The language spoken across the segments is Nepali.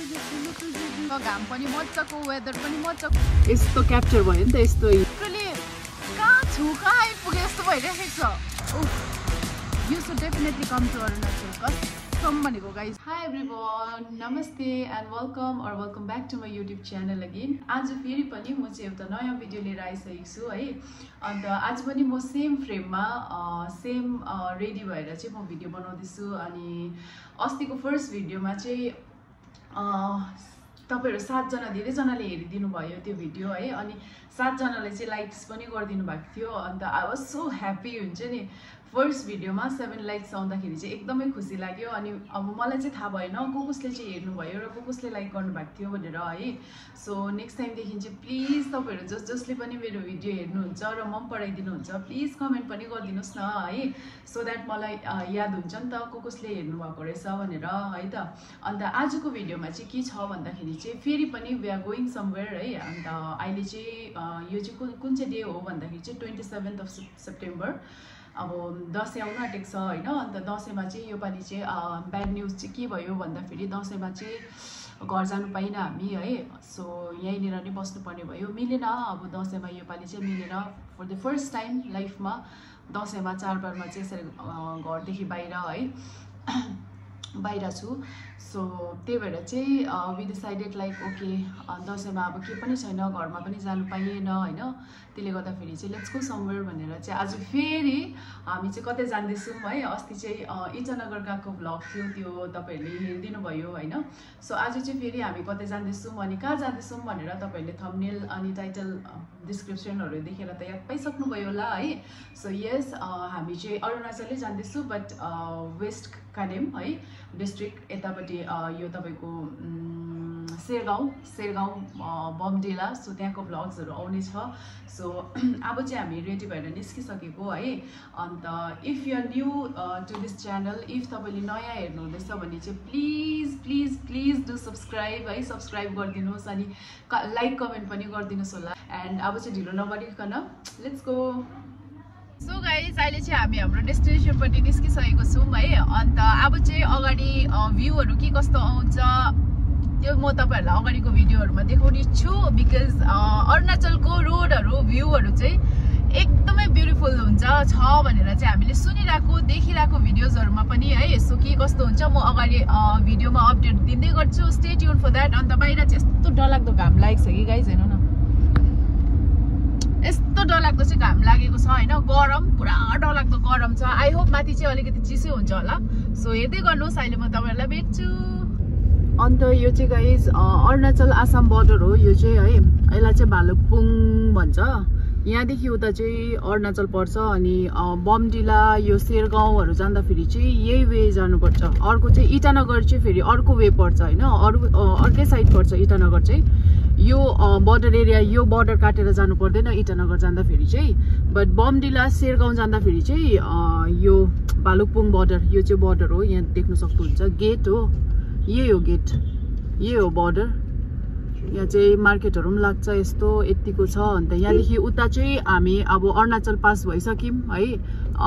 घाम पनि मजाको वेदर पनि मजाको यस्तो क्याप्चर भयो नि त यस्तो कहाँ छु कहाँ आइपुगे यस्तो भइरहेको छ you should definitely come to Arunachal कसम भनेको गाइज हाई एभ्रीवन नमस्ते and welcome back to my YouTube channel again आज फेरि पनि म चाहिँ एउटा नयाँ भिडियो लिएर आइसकेको छु है अन्त आज पनि म सेम फ्रेममा सेम रेडी भएर चाहिँ म भिडियो बनाउँदैछु अनि अस्तिको फर्स्ट भिडियोमा चाहिँ तपाईहरु 7 जना धेरैजनाले हेरिदिनु भयो त्यो भिडियो है अनि 7 जनाले चाहिँ लाइक्स पनि गरिदिनु भएको थियो अन्त आई वाज सो ह्यापी हुन्छ नि फर्स्ट भिडियोमा 7 लाइक्स आउँदाखेरि चाहिँ एकदमै खुसी लाग्यो अनि अब मलाई चाहिँ थाहा भएन कसले चाहिँ हेर्नु भयो र कसले लाइक गर्नु भएको थियो भनेर है सो नेक्स्ट टाइम देखि चाहिँ प्लिज तपाईहरु जसले पनि मेरो भिडियो हेर्नुहुन्छ र मन पराइदिनुहुन्छ प्लिज कमेन्ट पनि गरिदिनुस् न है सो दैट मलाई याद हुन्छ नि त कसले हेर्नु भएको रहेछ भनेर है त अन्त आजको भिडियोमा चाहिँ के छ भन्दाखेरि चाहिँ फेरि पनि वी आर गोइङ समवेयर है अन्त अहिले चाहिँ यो चाहिँ कुन चाहिँ डे हो भन्दाखेरि चाहिँ 27th अफ सेप्टेम्बर अब दसैँ आउन आँटेको छ हैन अन्त दसैँमा चाहिँ योपालि चाहिँ ब्याड न्युज चाहिँ के भयो भन्दाखेरि दसैँमा चाहिँ घर जानु पाइन हामी है सो यहीँनिर नै बस्नुपर्ने भयो मिलेन अब दसैँमा योपालि चाहिँ मिलेर फर द फर्स्ट टाइम लाइफमा दसैँमा चाडबाडमा चाहिँ यसरी घरदेखि बाहिर है बाहिर छु सो त्यही भएर चाहिँ वी डिसाइडेड लाइक ओके दसैँमा अब के पनि छैन घरमा पनि जानु पाइएन हैन त्यसले गर्दाखेरि चाहिँ लेट्स गो समवेयर भनेर चाहिँ आज फेरि हामी चाहिँ कतै जाँदैछौँ है अस्ति चाहिँ इटानगर गएको भ्लग थियो त्यो तपाईहरुले हेरिदिनु भयो हैन सो आज चाहिँ फेरि हामी कतै जाँदैछौँ अनि कहाँ जाँदैछौँ भनेर तपाईहरुले थम्बनेल अनि टाइटल डिस्क्रिप्सनहरु देखेर त याद पाइसक्नु भयो होला है सो यस हामी चाहिँ अरुणाचलै जाँदैछौँ बट वेस्ट कालेम है डिस्ट्रिक्ट यतापट्टि यो तपाईको शेरगाउँ बमडेला सो त्यहाँको भ्लग्सहरु आउने छ सो अब चाहिँ हामी रेडी भएर निस्किसकेको है अन्त if you are new to this channel if तपाईले नयाँ हेर्नु हुँदैछ भने चाहिँ प्लिज डु सब्स्क्राइब है सब्स्क्राइब गरिदिनुस् अनि लाइक कमेन्ट पनि गरिदिनुस् होला एन्ड अब चाहिँ ढिलो नगरिकन लेट्स गो सो गाइज अहिले चाहिँ हामी हाम्रो डेस्टिनेसनपट्टि निस्किसकेको छौँ है अन्त अब चाहिँ अगाडि भ्यूहरू के कस्तो आउँछ त्यो म तपाईहरुलाई अगाडिको भिडियोहरुमा देखाउने छु बिकज अरुणाचलको रोडहरु भ्यूहरु चाहिँ एकदमै ब्युटिफुल हुन्छ भनेर चाहिँ हामीले सुनिरहेको देखिरहेको भिडियोजहरुमा पनि है सो के कस्तो हुन्छ म अगाडि भिडियोमा अपडेट दिँदै गर्छु स्टे ट्युन फर दैट अन्त बाहिर चाहिँ यस्तो डरलाग्दो घाम लागेको छ कि गाइज हेर्नु न यस्तो डरलाग्दो चाहिँ घाम लागेको छ हैन गरम पुरा डरलाग्दो गरम छ आई होप माथि चाहिँ अलिकति चिसै हुन्छ होला सो हेर्दै गर्नुहोस् अहिले म तपाईहरुलाई भेट्छु अन्त यो चाहिँ गाइज अरुणाचल आसाम बोर्डर हो यो चाहिँ है यसलाई चाहिँ भालुकपुङ भन्छ यहाँदेखि उता चाहिँ अरुणाचल पर्छ अनि बमडिला यो शेरगाउँहरु जाँदाखेरि चाहिँ यही वे जानुपर्छ अर्को चाहिँ इटानगर चाहिँ फेरि अर्को वे पर्छ हैन अर्कै साइड पर्छ इटानगर चाहिँ यो बोर्डर एरिया यो बोर्डर काटेर जानु पर्दैन इटानगर जाँदाखेरि चाहिँ बट बमडिला शेरगाउँ जाँदाखेरि चाहिँ यो भालुकपुङ बोर्डर यो चाहिँ बोर्डर हो यहाँ देख्न सक्नुहुन्छ गेट हो यही हो गेट यही हो बोर्डर यहाँ चाहिँ मार्केटहरु पनि लाग्छ यस्तो यतिको छ अन्त यहाँदेखि उता चाहिँ हामी अब अरुणाचल पास भइसक्यौं है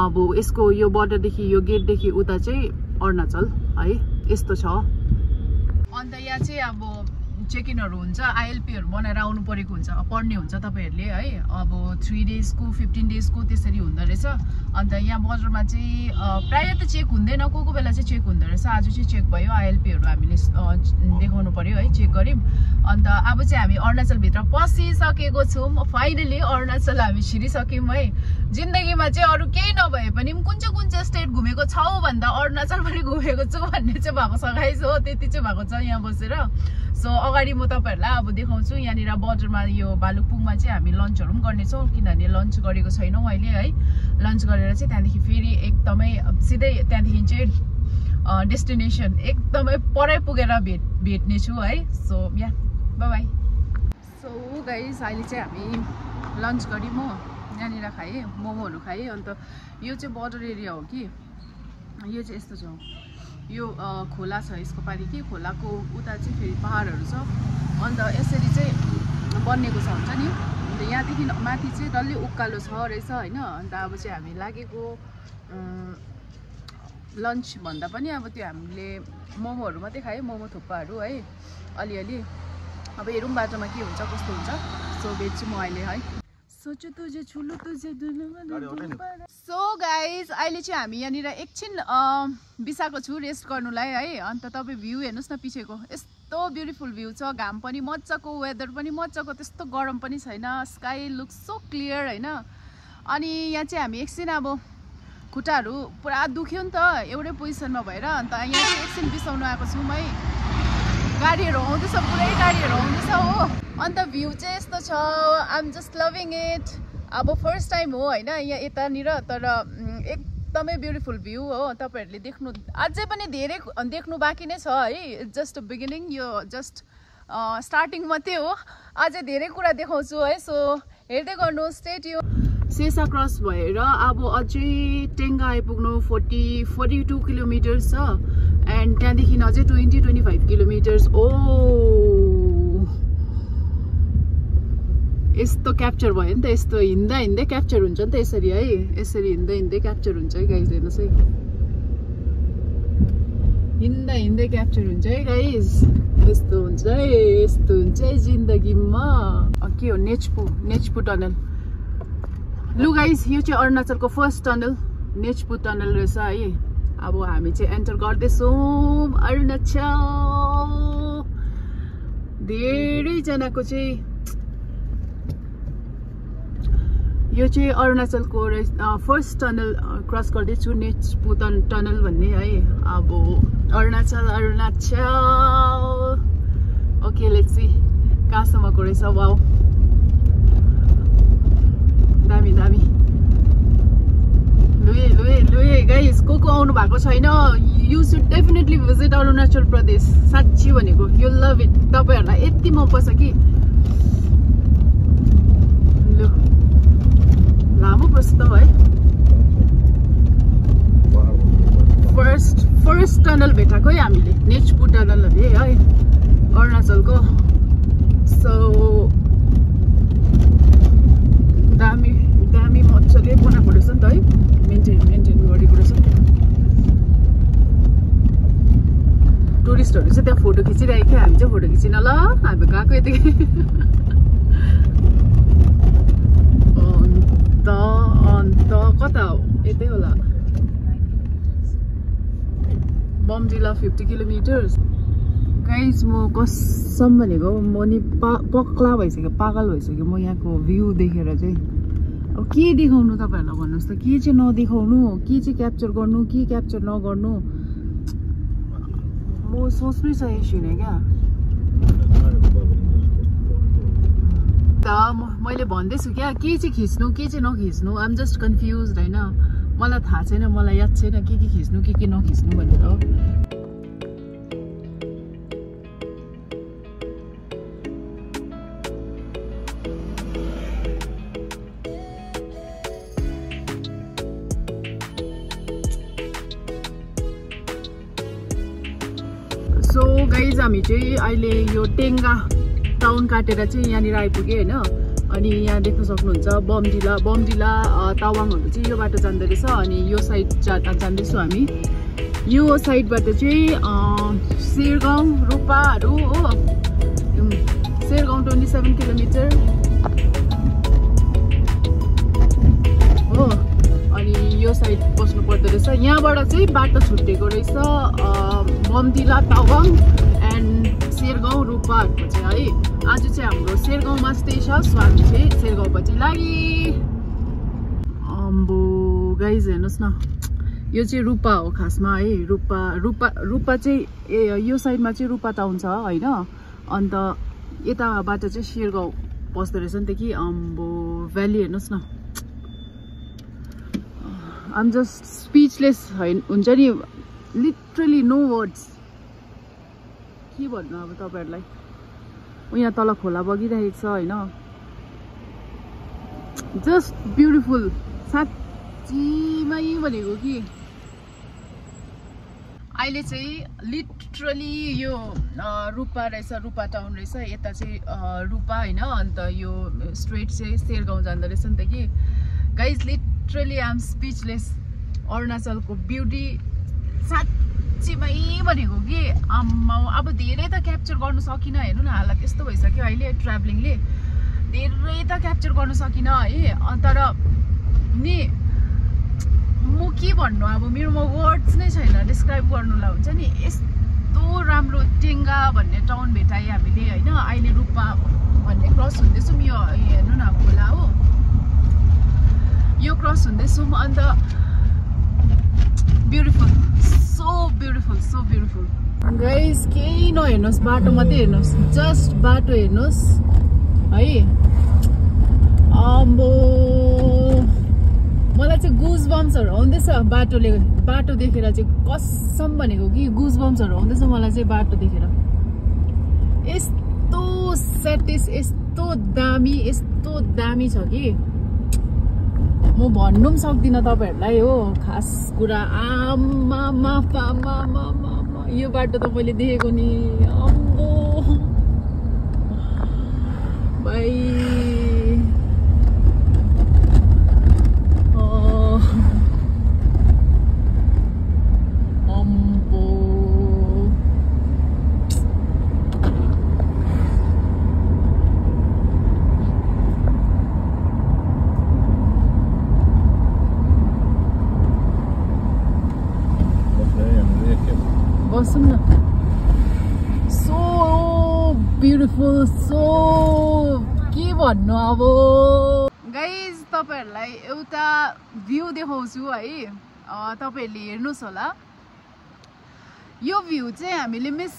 अब यसको यो बोर्डरदेखि यो गेटदेखि उता चाहिँ अरुणाचल है यस्तो छ अन्त यहाँ चाहिँ अब चेक इनहरु हुन्छ आईएलपीहरु बनाएर आउनु परेको हुन्छ पर्ने हुन्छ तपाईहरुले है अब 3 डेजको 15 डेजको त्यसरी हुँदो रहेछ अन्त यहाँ बजारमा चाहिँ प्राय त चेक हुँदैन कोही बेला चाहिँ चेक हुँदो रहेछ आज चाहिँ चेक भयो आईएलपीहरु हामीले देखाउनु पर्यो है चेक गर्यौं अन्त अब चाहिँ हामी अरुणाचल भित्र पसिसकेको छौं फाइनली अरुणाचल हामी छिरिसक्यौं है जिन्दगीमा चाहिँ अरु केही नभए पनि कुन चाहिँ स्टेट घुमेको छौ भन्दा अरुणाचल पनि घुमेको छु भन्ने चाहिँ भएको छ गाइस हो त्यति चाहिँ भएको छ यहाँ बसेर सो अगाडि म तपाईहरुलाई अब देखाउँछु यहाँनिर बोर्डरमा यो भालुकपुङमा चाहिँ हामी लन्चहरु पनि गर्ने छौं किनभने लन्च गरेको छैनौं अहिले है लन्च गरेर चाहिँ त्यहाँदेखि फेरि एकदमै सिधै त्यहाँदेखि चाहिँ डेस्टिनेसन एकदमै परै पुगेर भेट्ने छु है सो या बाइ बाइ सो गाइस अहिले चाहिँ हामी लन्च गर्यौं म यहाँनिर खाएँ मोमोहरु खाएँ अन्त यो चाहिँ बोर्डर एरिया हो कि यो चाहिँ यस्तो छ यो खोला छ यसको पारि कि खोलाको उता चाहिँ फेरि पहाडहरु छ अन्त यसरी चाहिँ बन्नेको छ हुन्छ नि अन्त यहाँदेखि माथि चाहिँ डल्लै उकालो छ रहेछ हैन अन्त अब चाहिँ हामी लागेको लन्च भन्दा पनि अब त्यो हामीले मोमोहरू मात्रै खायो, मोमो थुक्पाहरू है अलिअलि। अब हेरौँ बाटोमा के हुन्छ कस्तो हुन्छ। सो बेच्छु म अहिले है। सोचो तुझे छुलो तुझे सो गाइज अहिले चाहिँ हामी यहाँनिर एकछिन बिसाएको छु रेस्ट गर्नुलाई है। अन्त तपाईँ भ्यू हेर्नुहोस् न पछिको, यस्तो ब्युटिफुल भ्यू छ। घाम पनि मजाको, वेदर पनि मजाको, त्यस्तो गरम पनि छैन। स्काई लुक्स सो क्लियर होइन। अनि यहाँ चाहिँ हामी एकछिन अब खुट्टाहरू पुरा दुख्यो नि त एउटै पोजिसनमा भएर। अन्त यहाँ चाहिँ एकछिन बिसाउनु आएको छौँ है। गाडीहरू आउँदैछ, पुरै गाडीहरू आउँदैछ हो। अन्त भ्यू चाहिँ यस्तो छ, I am just loving it. अब फर्स्ट टाइम हो होइन यहाँ यतानिर, तर एकदमै ब्युटिफुल भ्यू हो। तपाईँहरूले देख्नु अझै पनि धेरै देख्नु बाँकी नै छ है। इट्स जस्ट बिगिनिङ, यो जस्ट स्टार्टिङ मात्रै हो। अझै धेरै कुरा देखाउँछु है। सो हेर्दै गर्नु, स्टे ट्युन। सेसा क्रस भएर अब अझै टेङ्गा आइपुग्नु 42 किलोमिटर्स छ। एन्ड त्यहाँदेखि अझै 20-25 किलोमिटर्स। ओ यस्तो क्याप्चर भयो नि त, यस्तो हिँड्दा हिँड्दै क्याप्चर हुन्छ नि त यसरी है। यसरी हिँड्दै हिँड्दै क्याप्चर हुन्छ है गाइज, हेर्नुहोस् है। हिँड्दा हिँड्दै क्याप्चर हुन्छ है गाइज। यस्तो हुन्छ है, यस्तो हुन्छ है जिन्दगीमा। के हो नेचपु टनल। लु गाइज यो चाहिँ अरुणाचलको फर्स्ट टनल, नेचपु टनल रहेछ है। अब हामी चाहिँ एन्टर गर्दैछौँ अरुणाचल। धेरैजनाको चाहिँ यो चाहिँ अरुणाचलको फर्स्ट टनल क्रस गर्दैछु, नेचपु टनल भन्ने है। अब अरुणाचल ओके लेट्स सी कहाँसम्मको रहेछ। वाउ दामी दामी। लुए गाइस, को आउनु भएको छैन, you should definitely visit Arunachal Pradesh. साँच्ची भनेको यु लभ इट। तपाईँहरूलाई यति मन पर्छ कि लु लामो प्रस्ताव है। फर्स्ट टनल भेटाएको है हामीले, नेचपु टनल है अरुणाचलको। सो दामी दामी मजाले बनाएको रहेछ नि त है, मेन्टेन गरेको रहेछ। टुरिस्टहरू चाहिँ त्यहाँ फोटो खिचिरहेको थियो, हामी चाहिँ फोटो खिचिन ल, हामी गएको यतिकै। अन्त कता हो, यतै होला बमजिला 50 किलोमिटर्स। गाइज म कसम भनेको म नि पक्ला भइसक्यो, पागल भइसक्यो म यहाँको भ्यू देखेर चाहिँ। अब के देखाउनु तपाईँहरूलाई भन्नुहोस् त, के चाहिँ नदेखाउनु, के चाहिँ क्याप्चर गर्नु, के क्याप्चर नगर्नु, म सोच्नै सही छुइनँ क्या। मैले भन्दैछु क्या के चाहिँ खिच्नु के चाहिँ नखिच्नु। आइ एम जस्ट कन्फ्युज होइन, मलाई थाहा छैन, मलाई याद छैन के खिच्नु के नखिच्नु भनेर। सो गाइज हामी चाहिँ अहिले यो टेङ्गा टाउन काटेर चाहिँ यहाँनिर आइपुग्यो होइन। अनि यहाँ देख्न सक्नुहुन्छ बमजिला तावाङहरू चाहिँ यो बाटो जाँदो रहेछ। अनि यो साइड जाँदैछौँ हामी। यो साइडबाट चाहिँ शेरगाउँ रूपाहरू हो। शेरगाउँ 27 किलोमिटर हो। अनि यो साइड बस्नु पर्दो रहेछ। यहाँबाट चाहिँ बाटो छुट्टेको रहेछ बमजिला तावाङ एन्ड शेरगाउँ रूपाहरूको चाहिँ है। आज चाहिँ हाम्रो शेरगाउँमा स्टे छ, सो हामी चाहिँ शेरगाउँपछि लागि। अम्बो गाइज हेर्नुहोस् न, यो चाहिँ रूपा हो खासमा है। रूपा चाहिँ यो साइडमा चाहिँ रूपा टाउन छ होइन। अन्त यताबाट चाहिँ शेरगाउँ पस्दो रहेछ नि त कि। अम्बो भ्याली हेर्नुहोस् न, आइ एम जस्ट स्पिचलेस हुन्छ नि, लिटरली नो वर्ड्स। के भन्नु अब तपाईँहरूलाई। यहाँ तल खोला बगिरहेको छ होइन, जस्ट ब्युटिफुल साँच्चीमै भनेको कि। अहिले चाहिँ लिटरली यो रूपा रहेछ, रूपा टाउन रहेछ। यता चाहिँ रूपा होइन। अन्त यो स्ट्रेट चाहिँ शेरगाउँ जाँदो रहेछ नि त कि। Guys literally I am speechless. अरुणाचलको ब्युटी साँच्चीमै भनेको कि अब धेरै त क्याप्चर गर्नु सकिनँ हेर्नु न हालत यस्तो भइसक्यो अहिले ट्राभलिङले धेरै त क्याप्चर गर्नु सकिनँ है तर नि म के भन्नु अब मेरोमा वर्ड्स नै छैन डिस्क्राइब गर्नुलाई हुन्छ नि यस्तो राम्रो टेङ्गा भन्ने टाउन भेटाएँ हामीले होइन अहिले रूपमा भन्ने क्रस हुँदैछौँ यो हेर्नु न खोला हो यो क्रस हुँदैछौँ अन्त ब्युटिफुल सो ब्युटिफुल गाइस केही नहेर्नुहोस् बाटो मात्रै हेर्नुहोस् जस्ट बाटो हेर्नुहोस् है अम्बो मलाई चाहिँ गुज बम्सहरू आउँदैछ बाटो देखेर चाहिँ कसम भनेको कि गुज बम्सहरू आउँदैछ मलाई चाहिँ बाटो देखेर यस्तो सेटिस यस्तो दामी छ कि म भन्नु पनि सक्दिनँ तपाईहरुलाई हो खास कुरा आमा यो बाटो त मैले देखेको नि अम्बो भाइ सो ब्युटिफुल सो के भन्नु अब गाइज तपाईहरुलाई एउटा भ्यू देखाउँछु है तपाईहरुले हेर्नुस् होला यो भ्यू चाहिँ हामीले मिस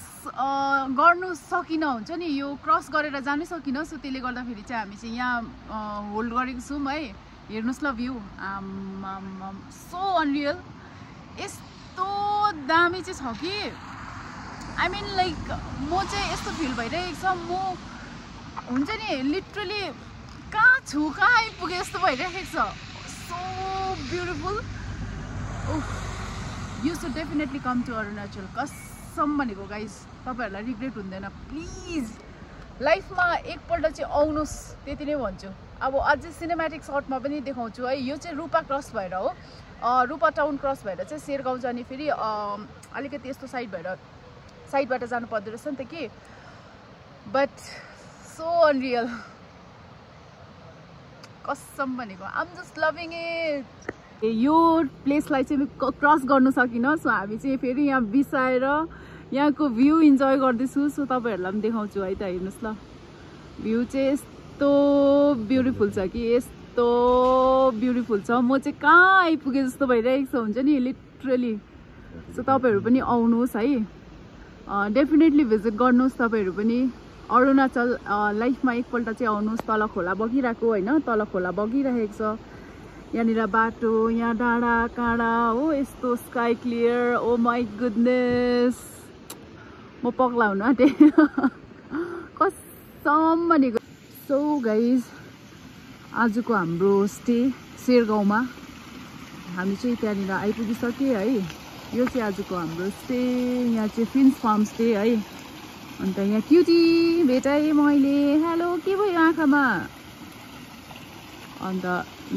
गर्नु सकिन हुन्छ नि यो क्रस गरेर जानै सकिन सो त्यसले गर्दाखेरि चाहिँ हामी चाहिँ यहाँ होल्ड गरेको छौं है हेर्नुस् ल भ्यू सो अनरियल यस्तो दामी चाहिँ छ कि आई मिन लाइक म चाहिँ यस्तो फिल भइरहेको छ म हुन्छ नि लिटरली कहाँ छु कहाँ आइपुगे यस्तो भइरहेको छ so beautiful you should definitely come to Arunachal कसम भनेको गाइस तपाईहरुलाई रिग्रेट हुँदैन प्लिज लाइफमा एकपल्ट चाहिँ आउनुस् त्यति नै भन्छु अब अझै सिनेमेटिक सर्टमा पनि देखाउँछु है यो चाहिँ रूपा क्रस भएर हो रूपा टाउन क्रस भएर चाहिँ शेरगाउँ जाने फेरि अलिकति यस्तो साइडबाट जानु पर्दो रहेछ नि त कि बट सो अनरियल कसम भनेको I am just loving it यो प्लेसलाई चाहिँ क्रस गर्नु सकिनँ सो हामी चाहिँ फेरि यहाँ बिसाएर यहाँको भ्यू इन्जोय गर्दैछु सो तपाईहरुलाई पनि देखाउँछु है त हेर्नुस् ल भ्यू चाहिँ यस्तो ब्युटिफुल छ कि यस्तो ब्युटिफुल छ म चाहिँ कहाँ आइपुगे जस्तो भइरहेको छ हुन्छ नि लिटरली सो तपाईहरु पनि आउनुहोस् है डेफिनेटली भिजिट गर्नुहोस् तपाईहरु पनि अरुणाचल लाइफमा एकपल्ट चाहिँ आउनुहोस् तल खोला बगिरहेको हैन तल खोला बगिरहेको छ यहाँनिर बाटो यहाँ डाँडा काँडा हो यस्तो sky clear oh my goodness म पगला हुन आँटे कसम भनेको सो गाइज आजको हाम्रो स्टे शेरगाउँमा हामी चाहिँ त्यहाँनिर आइपुगिसक्यो है यो चाहिँ आजको हाम्रो स्टे यहाँ चाहिँ फिन्स फार्म स्टे है अन्त यहाँ क्युटी भेटाएँ मैले हेलो के भयो आँखामा अन्त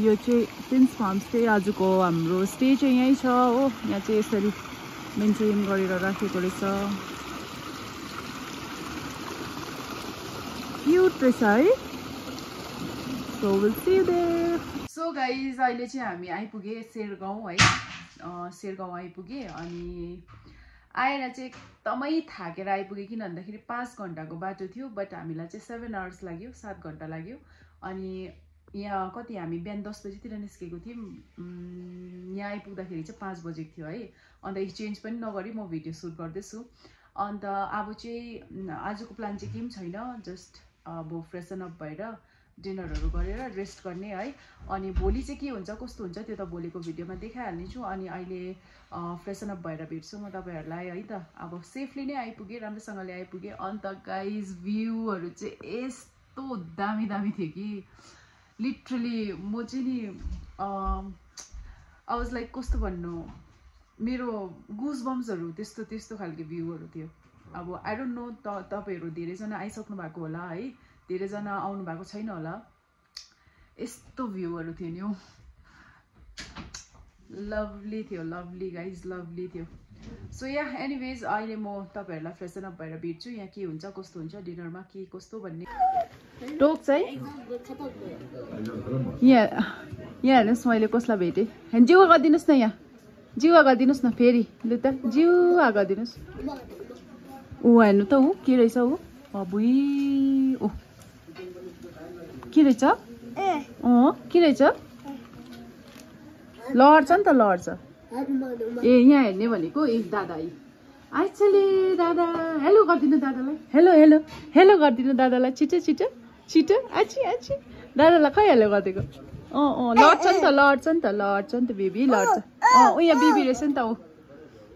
यो चाहिँ फिन्स फार्म स्टे आजको हाम्रो स्टे चाहिँ यहीँ छ हो यहाँ चाहिँ यसरी मेन्टेन गरेर राखेको रहेछ क्युट रहेछ है so will see you there so guys अहिले चाहिँ हामी आइपुगे शेरगाउँ है शेरगाउँ आइपुगे अनि आएर चाहिँ एकदमै थाकेर आइपुगे किन भन्दाखेरि 5 घण्टाको बाटो थियो बट हामीलाई चाहिँ 7 आवर्स लाग्यो 7 घण्टा लाग्यो अनि यहाँ कति हामी बिहान 10 बजेतिर निस्केको थियौँ यहाँ आइपुग्दाखेरि चाहिँ 5 बजेको थियो है अन्त एक्सचेन्ज पनि नगरी म भिडियो सुट गर्दैछु अन्त अब चाहिँ आजको प्लान चाहिँ केही छैन जस्ट अब फ्रेसन अप भएर डिनरहरू गरेर रेस्ट गर्ने है अनि भोलि चाहिँ के हुन्छ कस्तो हुन्छ त्यो त भोलिको भिडियोमा देखाइहाल्नेछु अनि अहिले फ्रेसन अप भएर भेट्छु म तपाईहरुलाई है त अब सेफली नै आइपुगे राम्रोसँगले आइपुगे अन्त गाइज भ्यूहरू चाहिँ यस्तो दामी थियो कि लिटरली म चाहिँ नि आई वाज लाइक कस्तो भन्नु मेरो गुज बम्सहरू त्यस्तो खालको भ्यूहरू थियो अब आई डोन्ट नो तपाईहरु धेरैजना आइसक्नु भएको होला है धेरैजना आउनु भएको छैन होला यस्तो भ्यूहरू थियो नि लभली थियो लभली गाइज लभली थियो सो या एनिवेज अहिले म तपाईँहरूलाई फ्रेसन अप भएर भेट्छु यहाँ के हुन्छ कस्तो हुन्छ डिनरमा के कस्तो भन्ने टोक्छ है यहाँ हेर्नुहोस् मैले कसलाई भेटेँ जिउवा गरिदिनुहोस् न यहाँ जिउवा गरिदिनुहोस् न फेरि लु त जिउवा गरिदिनुहोस् ऊ हेर्नु त ऊ के रहेछ ऊ अबुई ओ के रहेछ के रहेछ लड्छ नि त लड्छ ए यहाँ हेर्ने भनेको ए दादा आइचले दादा हेलो गरिदिनु दादालाई हेलो हेलो हेलो गरिदिनु दादालाई छिटो छिटो छिटो आछि आछि दादालाई खै हेलो गरिदिएको लड्छ नि त लड्छ नि त बेबी लड्छ ऊ यहाँ बेबी रहेछ नि त ऊ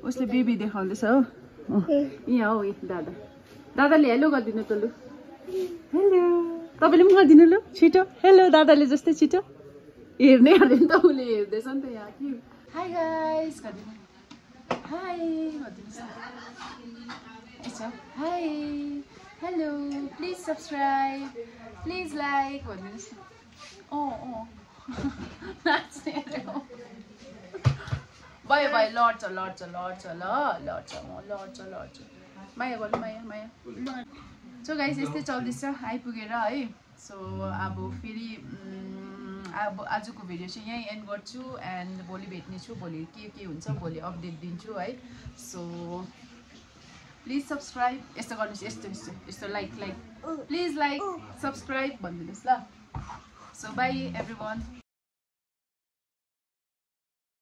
उसले बेबी देखाउँदैछ हो यहाँ हो दादा दादाले हेलो गरिदिनु त लु हेलो तपाईँले पनि गरिदिनु लु छिटो हेलो दादाले जस्तै छिटो हेर्ने हेर्दैन त उसले हेर्दैछ नि त यहाँ कि हाई गाइस गरिदिनु हाई गरिदिनुहोस् hi hello please subscribe please like भनिदिनुहोस् नाच्ने भयो भयो लड्छ लड्छ लड्छ ल लड्छ लड्छ लड्छ माया गर्नु माया माया सो गाइस यस्तै चल्दैछ आइपुगेर है सो अब फेरि अब आजको भिडियो चाहिँ यहीँ एन्ड गर्छु एन्ड भोलि भेट्नेछु भोलि के हुन्छ भोलि अपडेट दिन्छु है सो प्लिज सब्सक्राइब यस्तो गर्नुहोस् यस्तो यस्तो यस्तो लाइक प्लिज लाइक सब्सक्राइब भनिदिनुहोस् ल सो बाई एभ्री वान